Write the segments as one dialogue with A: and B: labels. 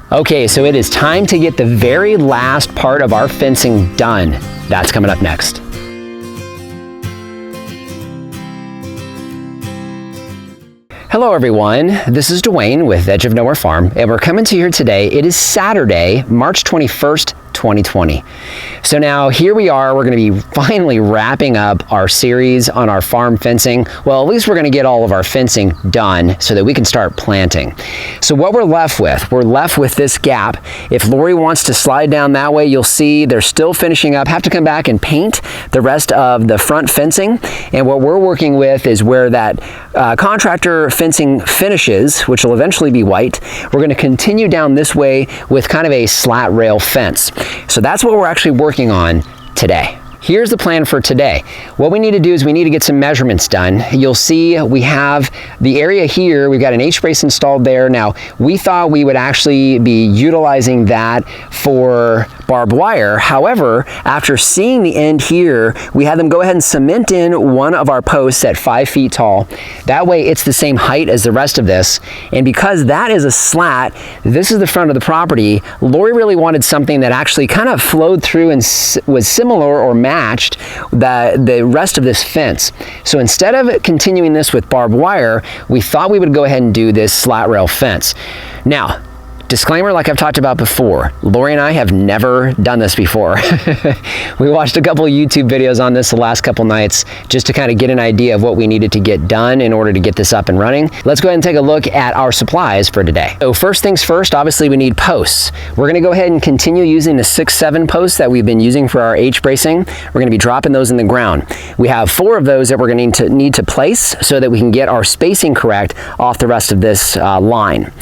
A: Okay, so it is time to get the very last part of our fencing done. That's coming up next. Hello everyone, this is Dwayne with Edge of Nowhere Farm, and we're coming to you here today. It is Saturday, March 21st, 2020. So now here we are, we're going to be finally wrapping up our series on our farm fencing. Well, at least we're going to get all of our fencing done so that we can start planting. So what we're left with this gap. If Lori wants to slide down that way, you'll see they're still finishing up, have to come back and paint the rest of the front fencing. And what we're working with is where that contractor fencing finishes, which will eventually be white. We're going to continue down this way with kind of a slat rail fence. So that's what we're actually working on today. Here's the plan for today. What we need to do is we need to get some measurements done. You'll see we have the area here. We've got an H-brace installed there. Now, we thought we would actually be utilizing that for barbed wire. However, after seeing the end here, we had them go ahead and cement in one of our posts at 5 feet tall. That way it's the same height as the rest of this. And because that is a slat, this is the front of the property, Lori really wanted something that actually kind of flowed through and was similar or matched the rest of this fence. So instead of continuing this with barbed wire, we thought we would go ahead and do this slat rail fence. Now, disclaimer, like I've talked about before, Lori and I have never done this before. We watched a couple of YouTube videos on this the last couple nights just to kind of get an idea of what we needed to get done in order to get this up and running. Let's go ahead and take a look at our supplies for today. So first things first, obviously we need posts. We're gonna go ahead and continue using the 6-7 posts that we've been using for our H-bracing. We're gonna be dropping those in the ground. We have 4 of those that we're gonna need to place so that we can get our spacing correct off the rest of this line.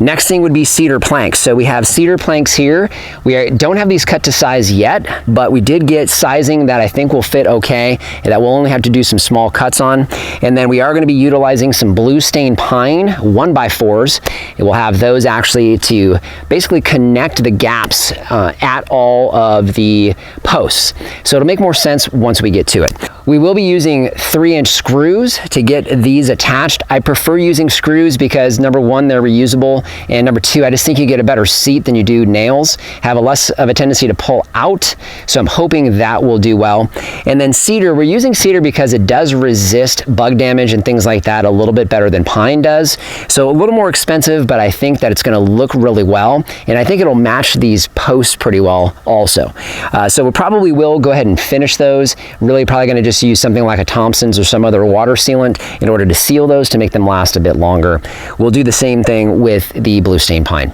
A: Next thing would be cedar planks. So we have cedar planks here. We don't have these cut to size yet, but we did get sizing that I think will fit okay, and that we'll only have to do some small cuts on. And then we are going to be utilizing some blue stain pine 1x4s. And we'll have those actually to basically connect the gaps at all of the posts. So it'll make more sense once we get to it. We will be using 3-inch screws to get these attached. I prefer using screws because number one, they're reusable, and number two, I just think you get a better seat than you do nails, have a less of a tendency to pull out. So I'm hoping that will do well. And then cedar, we're using cedar because it does resist bug damage and things like that a little bit better than pine does. So a little more expensive, but I think that it's going to look really well. And I think it'll match these posts pretty well also. So we probably will go ahead and finish those. Really probably going to just use something like a Thompson's or some other water sealant in order to seal those to make them last a bit longer. We'll do the same thing with the blue stain pine.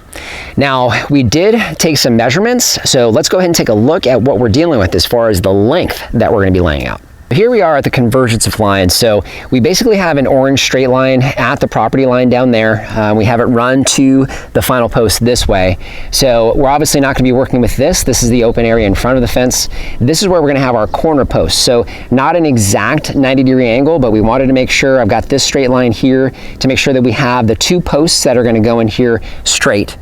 A: Now, we did take some measurements, so let's go ahead and take a look at what we're dealing with as far as the length that we're going to be laying out. Here we are at the convergence of lines. So we basically have an orange straight line at the property line down there. We have it run to the final post this way. So we're obviously not going to be working with this. This is the open area in front of the fence. This is where we're going to have our corner posts. So not an exact 90-degree angle, but we wanted to make sure I've got this straight line here to make sure that we have the 2 posts that are going to go in here straight.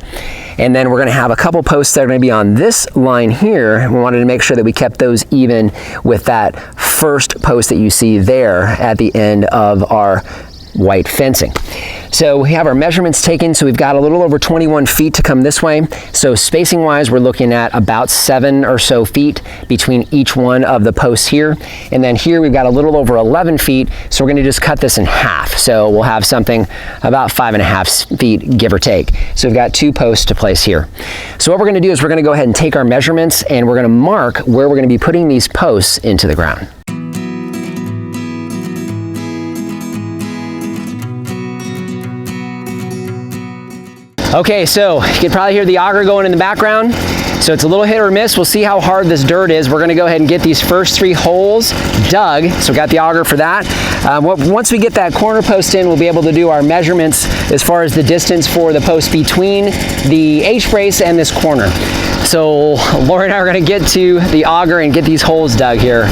A: And then we're going to have a couple posts that are going to be on this line here. We wanted to make sure that we kept those even with that first post that you see there at the end of our white fencing. So we have our measurements taken, so we've got a little over 21 feet to come this way. So spacing wise, we're looking at about 7 or so feet between each one of the posts here. And then here we've got a little over 11 feet, so we're gonna just cut this in half. So we'll have something about 5.5 feet, give or take. So we've got 2 posts to place here. So what we're gonna do is we're gonna go ahead and take our measurements and we're gonna mark where we're gonna be putting these posts into the ground. Okay, so you can probably hear the auger going in the background. So it's a little hit or miss. We'll see how hard this dirt is. We're gonna go ahead and get these first 3 holes dug. So we got the auger for that. Once we get that corner post in, we'll be able to do our measurements as far as the distance for the post between the H-brace and this corner. So Laura and I are gonna get to the auger and get these holes dug here.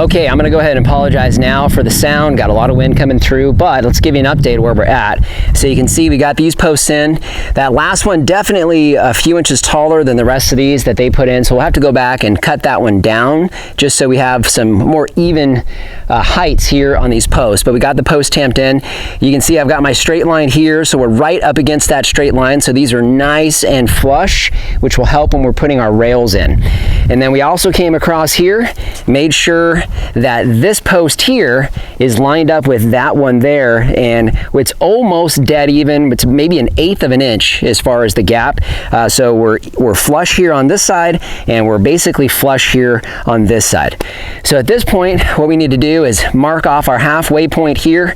A: Okay, I'm gonna go ahead and apologize now for the sound. Got a lot of wind coming through, but let's give you an update where we're at. So you can see we got these posts in. That last one definitely a few inches taller than the rest of these that they put in, so we'll have to go back and cut that one down just so we have some more even heights here on these posts. But we got the post tamped in. You can see I've got my straight line here, so we're right up against that straight line, so these are nice and flush, which will help when we're putting our rails in. And then we also came across here, made sure that this post here is lined up with that one there, and it's almost dead even. It's maybe 1/8 of an inch as far as the gap. So we're flush here on this side, and we're basically flush here on this side. So at this point, what we need to do is mark off our halfway point here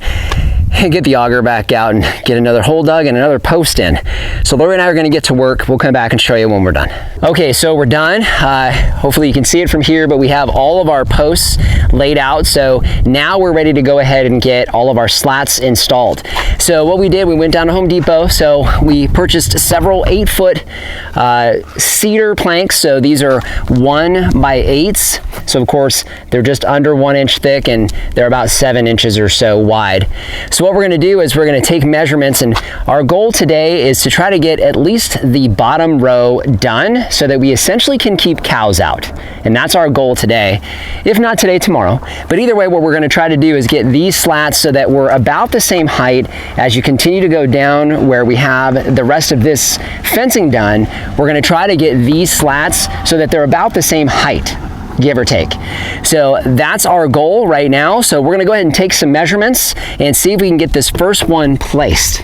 A: and get the auger back out and get another hole dug and another post in. So Lori and I are gonna get to work. We'll come back and show you when we're done. Okay, so we're done. Hopefully you can see it from here, but we have all of our posts laid out. So now we're ready to go ahead and get all of our slats installed. So what we did, we went down to Home Depot. So we purchased several 8-foot cedar planks. So these are 1x8s. So of course, they're just under 1 inch thick and they're about 7 inches or so wide. So what we're gonna do is we're gonna take measurements, and our goal today is to try to get at least the bottom row done so that we essentially can keep cows out. And that's our goal today. If not today, tomorrow. But either way, what we're gonna try to do is get these slats so that we're about the same height as you continue to go down where we have the rest of this fencing done. We're gonna try to get these slats so that they're about the same height, give or take. So that's our goal right now. So we're gonna go ahead and take some measurements and see if we can get this first one placed.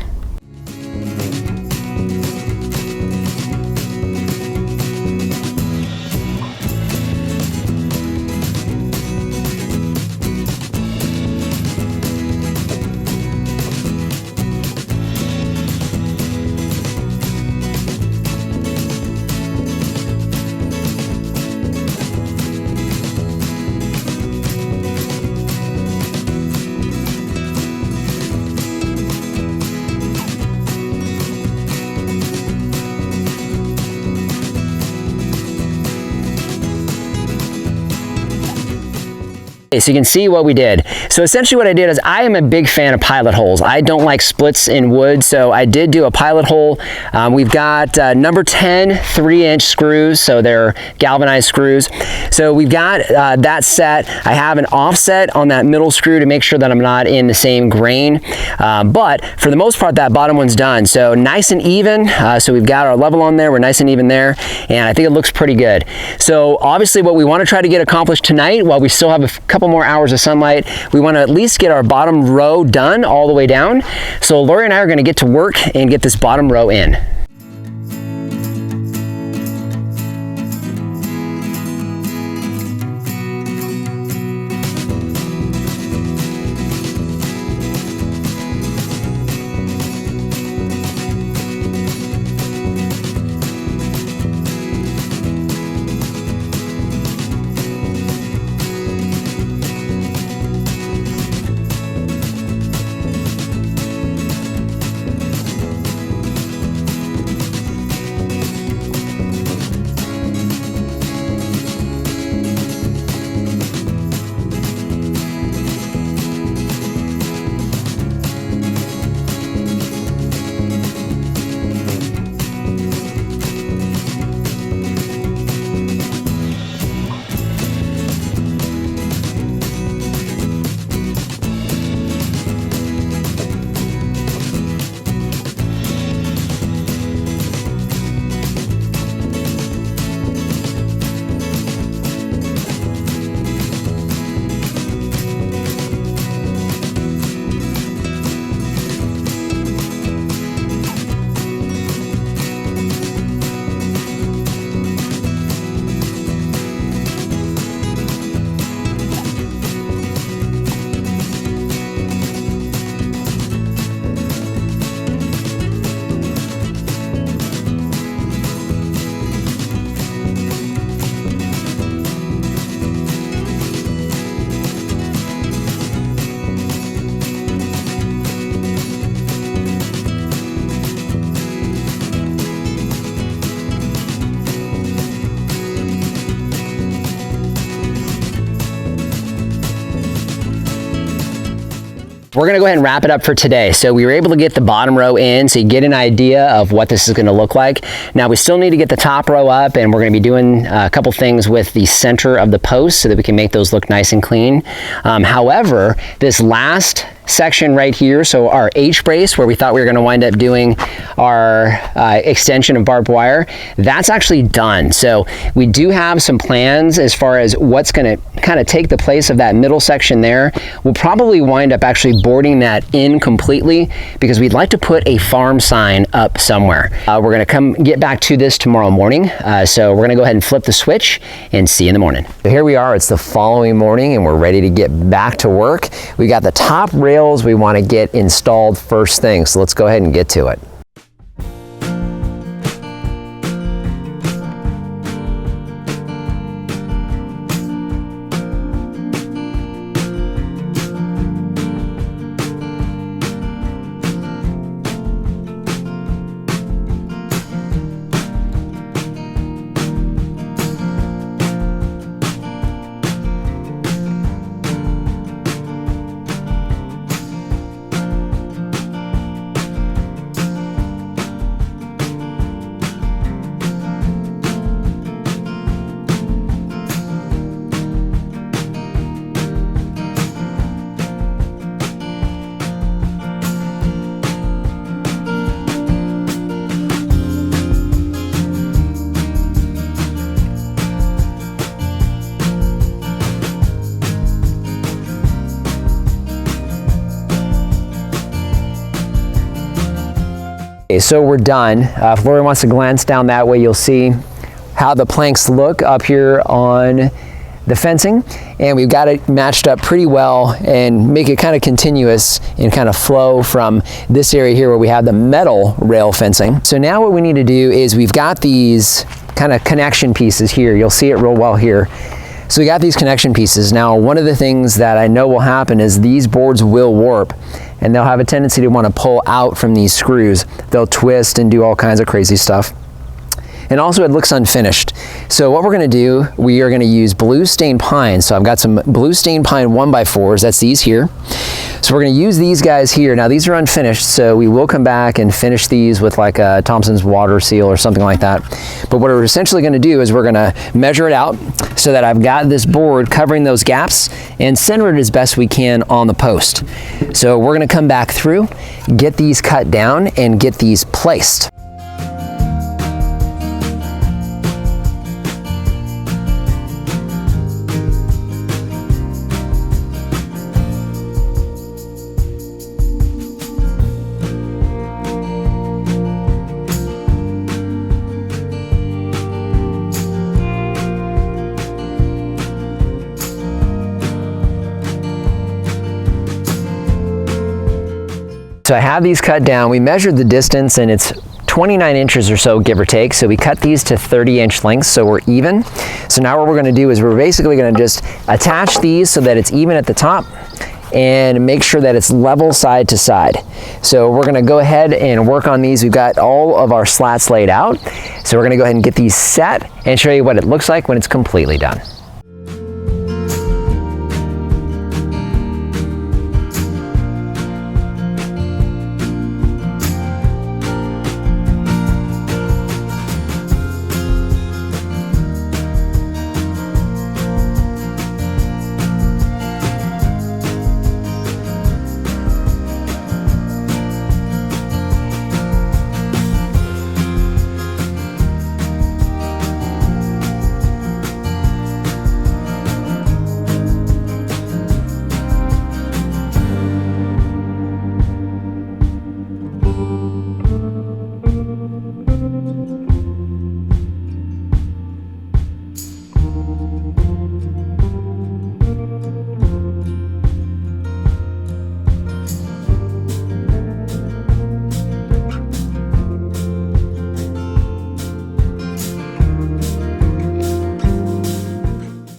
A: Okay, so you can see what we did. So essentially what I did is I am a big fan of pilot holes. I don't like splits in wood, so I did do a pilot hole. We've got number 10 3-inch screws, so they're galvanized screws. So we've got that set. I have an offset on that middle screw to make sure that I'm not in the same grain. But for the most part, that bottom one's done. So nice and even. So we've got our level on there. We're nice and even there. And I think it looks pretty good. So obviously what we want to try to get accomplished tonight, while we still have a couple more hours of sunlight, we want to at least get our bottom row done all the way down. So Lori and I are going to get to work and get this bottom row in. We're gonna go ahead and wrap it up for today. So we were able to get the bottom row in so you get an idea of what this is gonna look like. Now we still need to get the top row up, and we're gonna be doing a couple things with the center of the posts so that we can make those look nice and clean. However, this last section right here, so our H-brace where we thought we were going to wind up doing our extension of barbed wire, that's actually done. So we do have some plans as far as what's going to kind of take the place of that middle section there. We'll probably wind up actually boarding that in completely because we'd like to put a farm sign up somewhere. We're going to come get back to this tomorrow morning. So we're going to go ahead and flip the switch and see you in the morning. So here we are, it's the following morning and we're ready to get back to work. We got the top rails we want to get installed first thing, so let's go ahead and get to it. Okay, so we're done. If Lori wants to glance down that way, you'll see how the planks look up here on the fencing, and we've got it matched up pretty well and make it kind of continuous and kind of flow from this area here where we have the metal rail fencing. So now what we need to do is we've got these kind of connection pieces here. You'll see it real well here. So we got these connection pieces. Now, one of the things that I know will happen is these boards will warp and they'll have a tendency to want to pull out from these screws. They'll twist and do all kinds of crazy stuff. And also it looks unfinished. So what we're gonna do, we are gonna use blue stained pine. So I've got some blue stained pine 1x4s, that's these here. So we're gonna use these guys here. Now these are unfinished, so we will come back and finish these with like a Thompson's water seal or something like that. But what we're essentially gonna do is we're gonna measure it out so that I've got this board covering those gaps and center it as best we can on the post. So we're gonna come back through, get these cut down and get these placed. So I have these cut down. We measured the distance and it's 29 inches or so, give or take. So we cut these to 30-inch lengths so we're even. So now what we're gonna do is we're basically gonna just attach these so that it's even at the top and make sure that it's level side to side. So we're gonna go ahead and work on these. We've got all of our slats laid out. So we're gonna go ahead and get these set and show you what it looks like when it's completely done.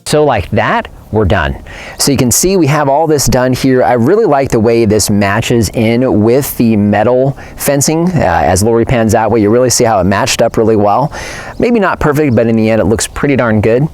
A: So like that, we're done. So you can see we have all this done here. I really like the way this matches in with the metal fencing. As Lori pans out, you really see how it matched up really well. Maybe not perfect, but in the end it looks pretty darn good.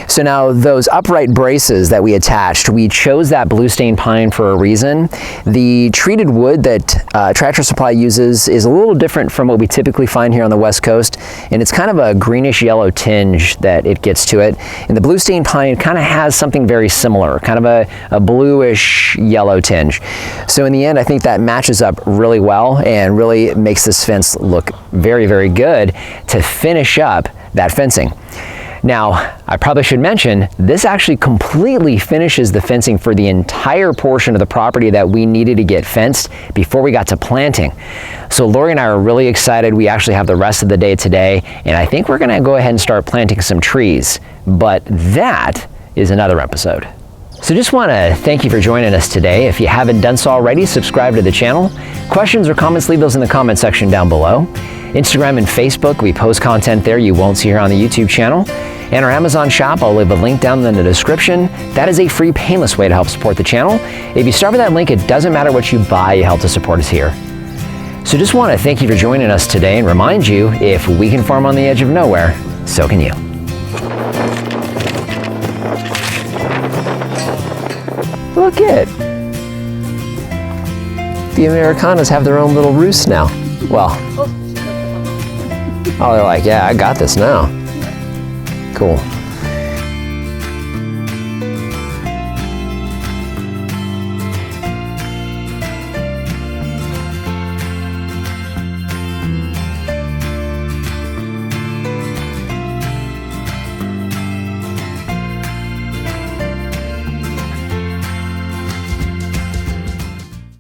A: So now those upright braces that we attached, we chose that blue stain pine for a reason. The treated wood that Tractor Supply uses is a little different from what we typically find here on the West Coast, and it's kind of a greenish yellow tinge that it gets to it. And the blue stain pine kind of has something very similar, kind of a bluish yellow tinge. So in the end, I think that matches up really well and really makes this fence look very, very good to finish up that fencing. Now, I probably should mention, this actually completely finishes the fencing for the entire portion of the property that we needed to get fenced before we got to planting. So Lori and I are really excited. We actually have the rest of the day today, and I think we're gonna go ahead and start planting some trees, but that is another episode. So just want to thank you for joining us today. If you haven't done so already, subscribe to the channel. Questions or comments, leave those in the comment section down below. Instagram and Facebook, we post content there you won't see here on the YouTube channel. And our Amazon shop, I'll leave a link down in the description. That is a free, painless way to help support the channel. If you start with that link, it doesn't matter what you buy, you help to support us here. So just want to thank you for joining us today and remind you, if we can farm on the edge of nowhere, so can you. Look it! The Americanas have their own little roost now. Well, oh, they're like, yeah, I got this now. Cool.